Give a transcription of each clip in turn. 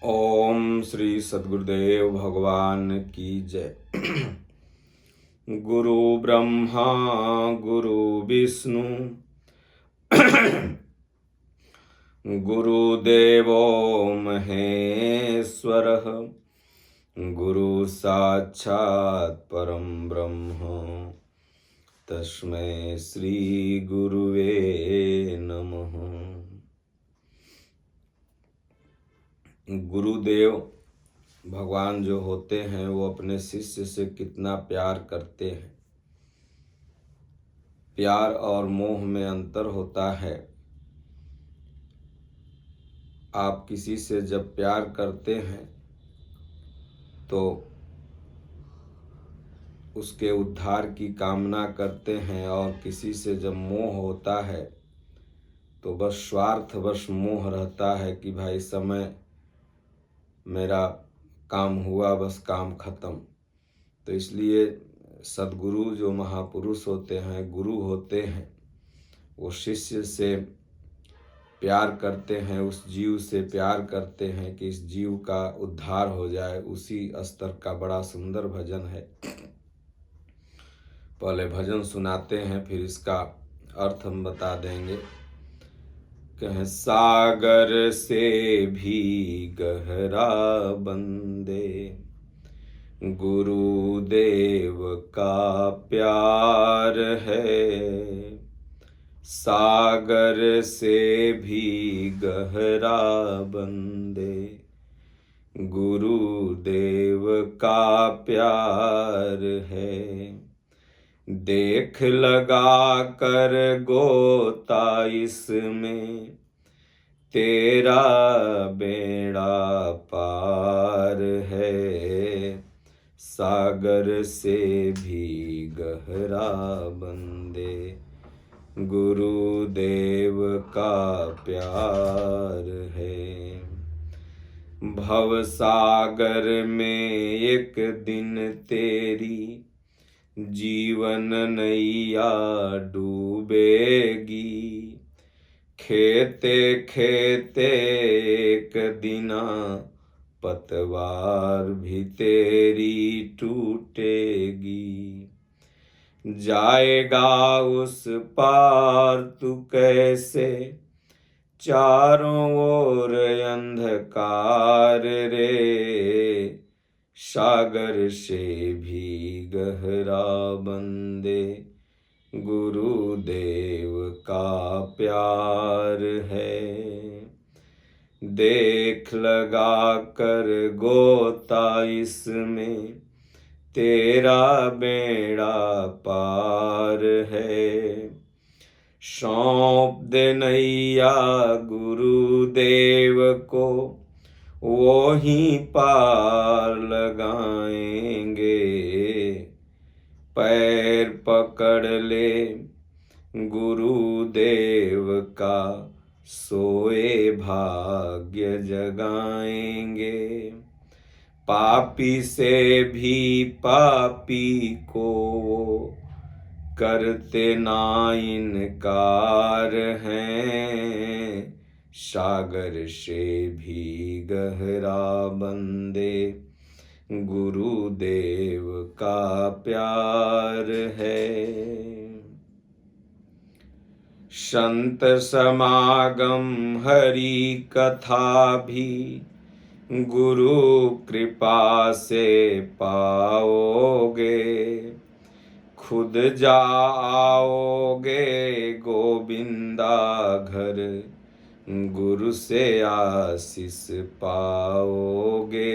ओम श्री सद्गुरुदेव भगवान की जय। गुरु ब्रह्मा गुरु विष्णु गुरुदेवो महेश्वरः गुरु साक्षात् परम ब्रह्म तस्मै श्री गुरुवे नमः। गुरुदेव भगवान जो होते हैं वो अपने शिष्य से कितना प्यार करते हैं। प्यार और मोह में अंतर होता है। आप किसी से जब प्यार करते हैं तो उसके उद्धार की कामना करते हैं, और किसी से जब मोह होता है तो बस स्वार्थवश मोह रहता है कि भाई समय मेरा काम हुआ, बस काम खत्म। तो इसलिए सद्गुरु जो महापुरुष होते हैं, गुरु होते हैं, वो शिष्य से प्यार करते हैं, उस जीव से प्यार करते हैं कि इस जीव का उद्धार हो जाए। उसी स्तर का बड़ा सुंदर भजन है। पहले भजन सुनाते हैं, फिर इसका अर्थ हम बता देंगे। कह सागर से भी गहरा बंदे गुरुदेव का प्यार है। सागर से भी गहरा बंदे गुरुदेव का प्यार है। देख लगा कर गोता इसमें तेरा बेड़ा पार है। सागर से भी गहरा बंदे गुरुदेव का प्यार है। भव सागर में एक दिन तेरी जीवन नैया डूबेगी। खेते खेते एक दिना पतवार भी तेरी टूटेगी। जाएगा उस पार तू कैसे, चारों ओर अंधकार रे। सागर से भी गहरा बंदे गुरुदेव का प्यार है। देख लगा कर गोता इसमें तेरा बेड़ा पार है। सौंप दे नैया गुरुदेव को, वो ही पार लगाएंगे। पैर पकड़ ले गुरुदेव का, सोए भाग्य जगाएंगे। पापी से भी पापी को करते ना इनकार हैं। सागर से भी गहरा बंदे गुरुदेव का प्यार है। संत समागम हरि कथा भी गुरु कृपा से पाओगे। खुद जाओगे गोविंदा घर, गुरु से आशीष पाओगे।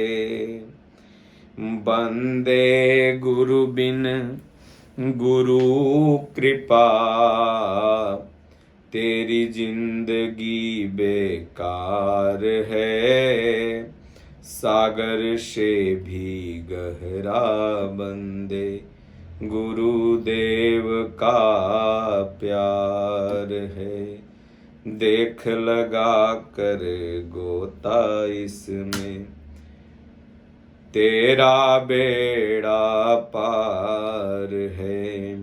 बंदे गुरु बिन गुरु कृपा, तेरी जिंदगी बेकार है। सागर से भी गहरा बंदे गुरुदेव का प्यार है। देख लगा कर गोता इसमें तेरा बेड़ा पार है।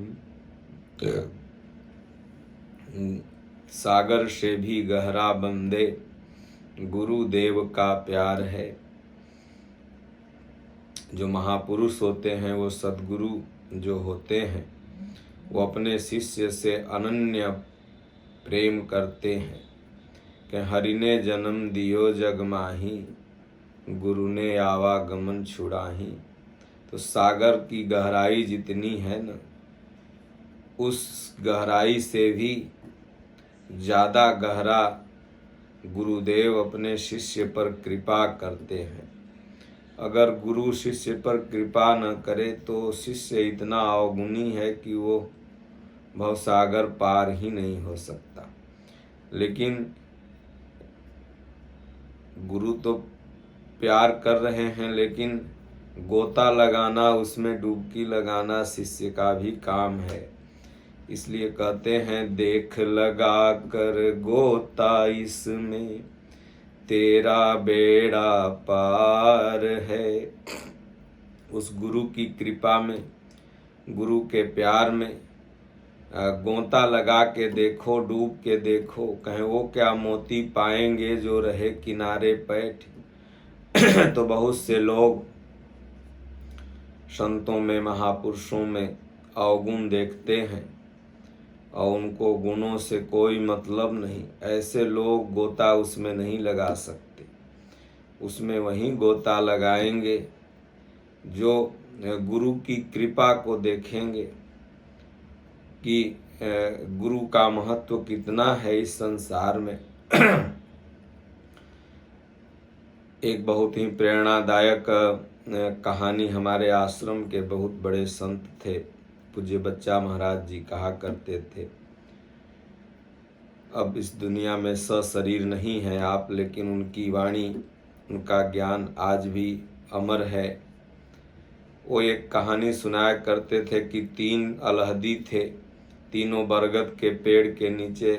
सागर से भी गहरा बंदे गुरुदेव का प्यार है। जो महापुरुष होते हैं, वो सद्गुरु जो होते हैं, वो अपने शिष्य से अनन्य प्रेम करते हैं कि हरि ने जन्म दियो जग माही, गुरु ने आवागमन छुड़ाही। तो सागर की गहराई जितनी है न, उस गहराई से भी ज़्यादा गहरा गुरुदेव अपने शिष्य पर कृपा करते हैं। अगर गुरु शिष्य पर कृपा न करे तो शिष्य इतना अवगुणी है कि वो भवसागर पार ही नहीं हो सकता। लेकिन गुरु तो प्यार कर रहे हैं, लेकिन गोता लगाना, उसमें डुबकी लगाना शिष्य का भी काम है। इसलिए कहते हैं, देख लगा कर गोता इसमें, तेरा बेड़ा पार है। उस गुरु की कृपा में, गुरु के प्यार में गोता लगा के देखो, डूब के देखो, कहें वो क्या मोती पाएंगे जो रहे किनारे पैठ। तो बहुत से लोग संतों में, महापुरुषों में अवगुण देखते हैं और उनको गुणों से कोई मतलब नहीं। ऐसे लोग गोता उसमें नहीं लगा सकते। उसमें वही गोता लगाएंगे जो गुरु की कृपा को देखेंगे कि गुरु का महत्व कितना है इस संसार में। एक बहुत ही प्रेरणादायक कहानी हमारे आश्रम के बहुत बड़े संत थे, पूज्य बच्चा महाराज जी कहा करते थे। अब इस दुनिया में सशरीर नहीं है आप, लेकिन उनकी वाणी, उनका ज्ञान आज भी अमर है। वो एक कहानी सुनाया करते थे कि 3 अलहदी थे, तीनों बरगद के पेड़ के नीचे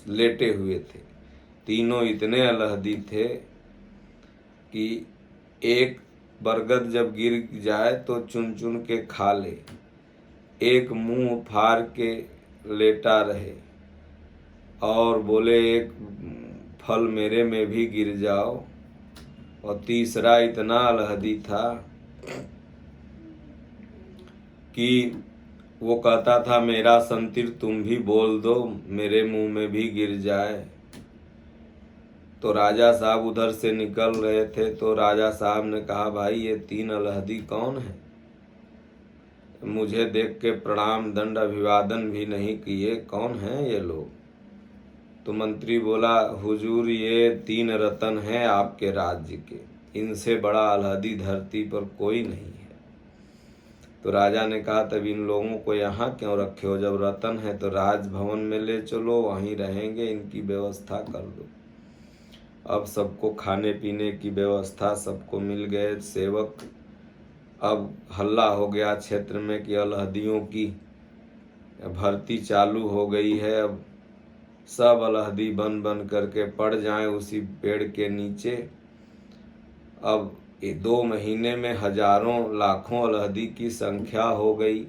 लेटे हुए थे। तीनों इतने अलहदी थे कि एक बरगद जब गिर जाए तो चुन चुन के खा ले, एक मुंह फाड़ के लेटा रहे और बोले एक फल मेरे में भी गिर जाओ, और तीसरा इतना अलहदी था कि वो कहता था मेरा संतिर तुम भी बोल दो, मेरे मुंह में भी गिर जाए। तो राजा साहब उधर से निकल रहे थे, तो राजा साहब ने कहा, भाई ये 3 अलहदी कौन है? मुझे देख के प्रणाम दंड अभिवादन भी नहीं किए, कौन हैं ये लोग? तो मंत्री बोला, हुजूर ये 3 रतन हैं आपके राज्य के, इनसे बड़ा अलहदी धरती पर कोई नहीं है। तो राजा ने कहा, तब इन लोगों को यहाँ क्यों रखे हो? जब रतन है तो राजभवन में ले चलो, वहीं रहेंगे, इनकी व्यवस्था कर दो। अब सबको खाने पीने की व्यवस्था, सबको मिल गए सेवक। अब हल्ला हो गया क्षेत्र में कि अलहदियों की भर्ती चालू हो गई है। अब सब अलहदी बन बन करके पड़ जाएं उसी पेड़ के नीचे। अब 2 महीने में हजारों लाखों अलहदी की संख्या हो गई।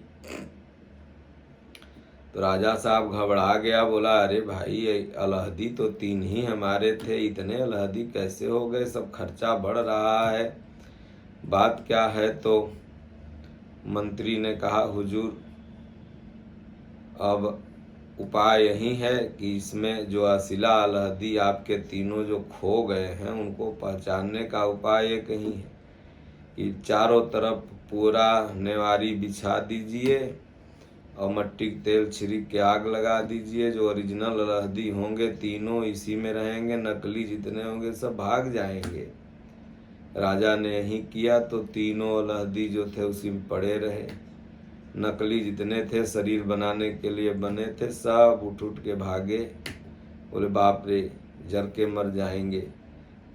तो राजा साहब घबरा गया, बोला, अरे भाई अलहदी तो 3 ही हमारे थे, इतने अलहदी कैसे हो गए? सब खर्चा बढ़ रहा है, बात क्या है? तो मंत्री ने कहा, हुजूर अब उपाय यही है कि इसमें जो असिला अलहदी आपके तीनों जो खो गए हैं, उनको पहचानने का उपाय एक ही है कि चारों तरफ पूरा नेवारी बिछा दीजिए और मट्टी के तेल छिड़क के आग लगा दीजिए। जो ओरिजिनल अलहदी होंगे तीनों इसी में रहेंगे, नकली जितने होंगे सब भाग जाएंगे। राजा ने यही किया, तो तीनों अलहदी जो थे उसी में पड़े रहे। नकली जितने थे शरीर बनाने के लिए बने थे, सब उठ उठ के भागे, बोले बाप रे जर के मर जाएंगे।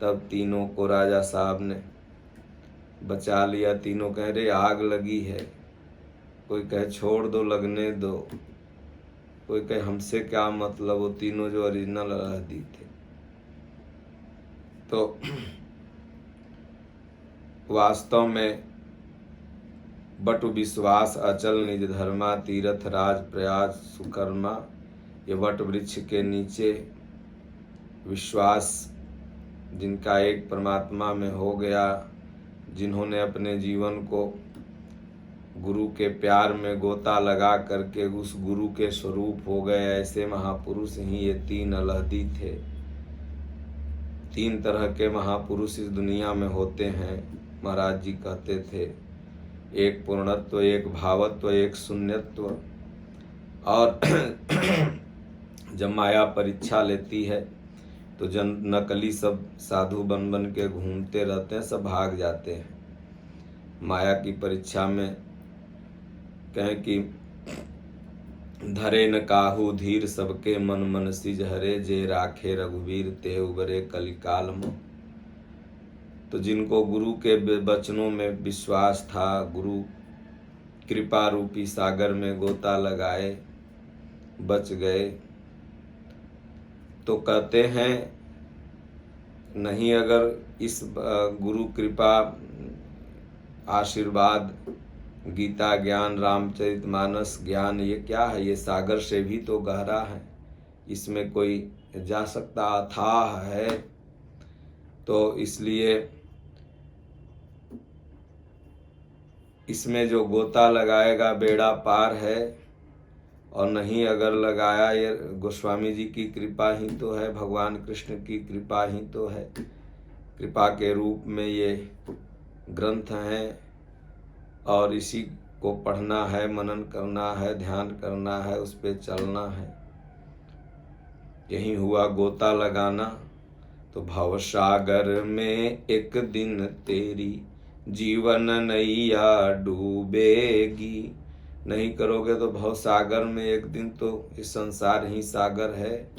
तब तीनों को राजा साहब ने बचा लिया। तीनों कह रहे आग लगी है, कोई कहे छोड़ दो लगने दो, कोई कहे हमसे क्या मतलब। वो तीनों जो ओरिजिनल अलहदी थे। तो वास्तव में बटु विश्वास अचल निज धर्मा, तीर्थ राज प्रयास सुकर्मा। ये वट वृक्ष के नीचे विश्वास जिनका एक परमात्मा में हो गया, जिन्होंने अपने जीवन को गुरु के प्यार में गोता लगा करके उस गुरु के स्वरूप हो गए, ऐसे महापुरुष ही ये तीन अलहदी थे। तीन तरह के महापुरुष इस दुनिया में होते हैं। महाराज जी कहते थे, एक पूर्णत्व, एक भावत्व, एक शून्यत्व। और जब माया परीक्षा लेती है तो जन नकली सब साधु बन बन के घूमते रहते हैं, सब भाग जाते हैं। माया की परीक्षा में कहें कि धरे न काहू धीर, सबके मन मन सिज हरे, जे राखे रघुवीर ते उबरे कलिकाल में। तो जिनको गुरु के वचनों में विश्वास था, गुरु कृपा रूपी सागर में गोता लगाए, बच गए। तो कहते हैं नहीं, अगर इस गुरु कृपा आशीर्वाद, गीता ज्ञान, रामचरितमानस ज्ञान, ये क्या है? ये सागर से भी तो गहरा है, इसमें कोई जा सकता, अथाह है। तो इसलिए इसमें जो गोता लगाएगा बेड़ा पार है, और नहीं अगर लगाया, ये गोस्वामी जी की कृपा ही तो है, भगवान कृष्ण की कृपा ही तो है। कृपा के रूप में ये ग्रंथ हैं और इसी को पढ़ना है, मनन करना है, ध्यान करना है, उस पे चलना है। यही हुआ गोता लगाना। तो भवसागर में एक दिन तेरी जीवन नैया डूबेगी। नहीं करोगे तो भवसागर में एक दिन तो इस संसार ही सागर है,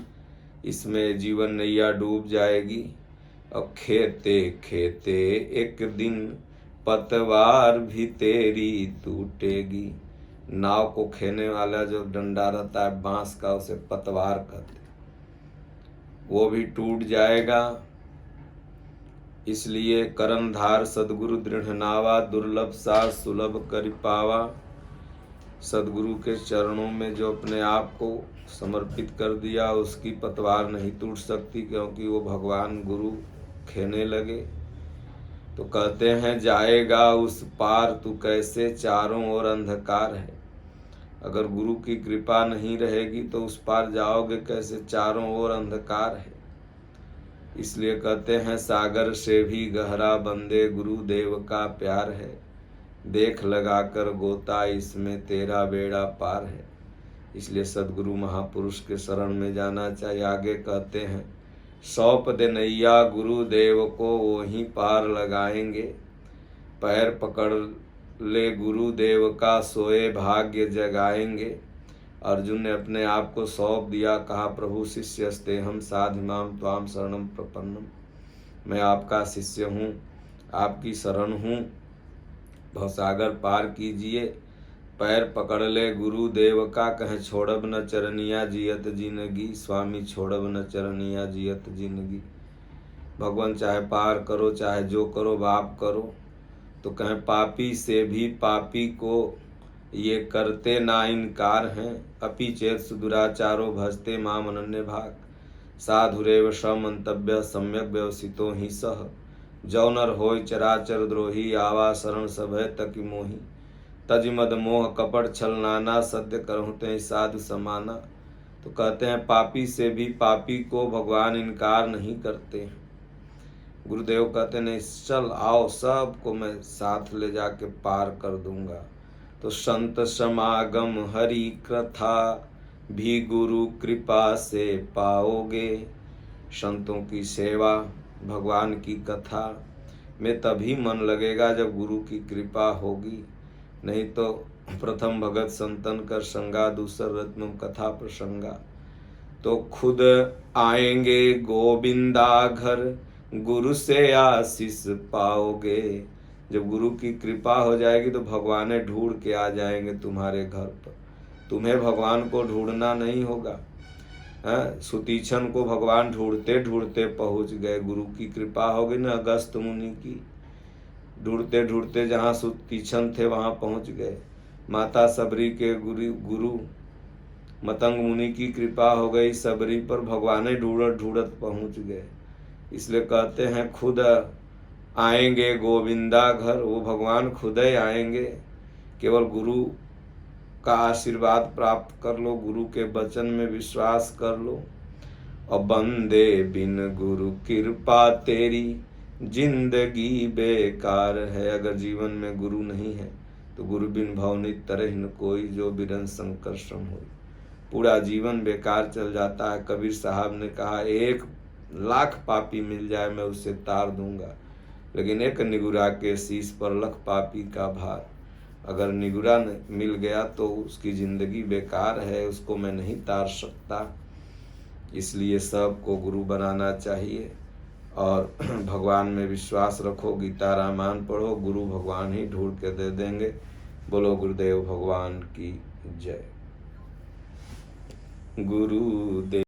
इसमें जीवन नैया डूब जाएगी। और खेते खेते एक दिन पतवार भी तेरी टूटेगी। नाव को खेने वाला जो डंडा रहता है बांस का, उसे पतवार कहते, वो भी टूट जाएगा। इसलिए करनधार सदगुरु दृढ़ नावा, दुर्लभ सा सुलभ कर पावा। सदगुरु के चरणों में जो अपने आप को समर्पित कर दिया, उसकी पतवार नहीं टूट सकती, क्योंकि वो भगवान गुरु खेने लगे। तो कहते हैं जाएगा उस पार तू कैसे, चारों ओर अंधकार है। अगर गुरु की कृपा नहीं रहेगी तो उस पार जाओगे कैसे, चारों ओर अंधकार है। इसलिए कहते हैं सागर से भी गहरा बंदे गुरुदेव का प्यार है। देख लगा कर गोता इसमें तेरा बेड़ा पार है। इसलिए सदगुरु महापुरुष के शरण में जाना चाहिए। आगे कहते हैं सौंप दे नैया गुरुदेव को, वो ही पार लगाएंगे। पैर पकड़ ले गुरुदेव का, सोए भाग्य जगाएंगे। अर्जुन ने अपने आप को सौंप दिया, कहा प्रभु शिष्यस्ते हम साधिमाम त्वाम शरणम प्रपन्नम। मैं आपका शिष्य हूँ, आपकी शरण हूँ, भवसागर पार कीजिए। पैर पकड़ ले गुरुदेव का, कहे छोड़ब न चरनिया जियत जिंदगी। स्वामी छोड़ब न चरनिया जियत जिंदगी। भगवान चाहे पार करो, चाहे जो करो बाप करो। तो कहे पापी से भी पापी को ये करते ना इनकार हैं। अपि चेत सुदुराचारो भजते माम अनन्य भाग। साधुरेव समंतव्य सम्यक व्यवसितो ही सह। जौ नर होय चराचर द्रोही, आवा शरण सभय तकी मोही। तज मद मोह कपट छल नाना, सत्य करहु ते साधु समाना। तो कहते हैं पापी से भी पापी को भगवान इनकार नहीं करते हैं। गुरुदेव कहते नहीं, चल आओ, सबको मैं साथ ले जाके पार कर दूंगा। तो संत समागम हरि कथा भी गुरु कृपा से पाओगे। संतों की सेवा, भगवान की कथा में तभी मन लगेगा जब गुरु की कृपा होगी। नहीं तो प्रथम भगत संतन कर संगा, दूसर रत्नम कथा प्रसंगा। तो खुद आएंगे गोविंदा घर, गुरु से आशीष पाओगे। जब गुरु की कृपा हो जाएगी तो भगवान ढूंढ के आ जाएंगे तुम्हारे घर पर। तुम्हें भगवान को ढूंढना नहीं होगा। सुतीक्षण को भगवान ढूंढते ढूंढते पहुंच गए। गुरु की कृपा होगी ना, अगस्त मुनि की, ढूंढते ढूंढते जहाँ सुतीक्षण थे वहाँ पहुँच गए। माता सबरी के गुरु मतंग मुनि की कृपा हो गई सबरी पर, भगवान ढूंढत ढूंढत पहुँच गए। इसलिए कहते हैं खुद आएंगे गोविंदा घर, वो भगवान खुद ही आएंगे। केवल गुरु का आशीर्वाद प्राप्त कर लो, गुरु के वचन में विश्वास कर लो। और बंदे बिन गुरु कृपा तेरी जिंदगी बेकार है। अगर जीवन में गुरु नहीं है तो गुरु बिन भवनित तरह न कोई, जो बिरन शंकर श्रम हो। पूरा जीवन बेकार चल जाता है। कबीर साहब ने कहा 1,00,000 पापी मिल जाए मैं उससे तार दूंगा, लेकिन एक निगुरा के शीश पर लख पापी का भार। अगर निगुरा मिल गया तो उसकी ज़िंदगी बेकार है, उसको मैं नहीं तार सकता। इसलिए सबको गुरु बनाना चाहिए और भगवान में विश्वास रखो। गीता रामायण पढ़ो, गुरु भगवान ही ढूंढ के दे देंगे। बोलो गुरुदेव भगवान की जय। गुरुदेव।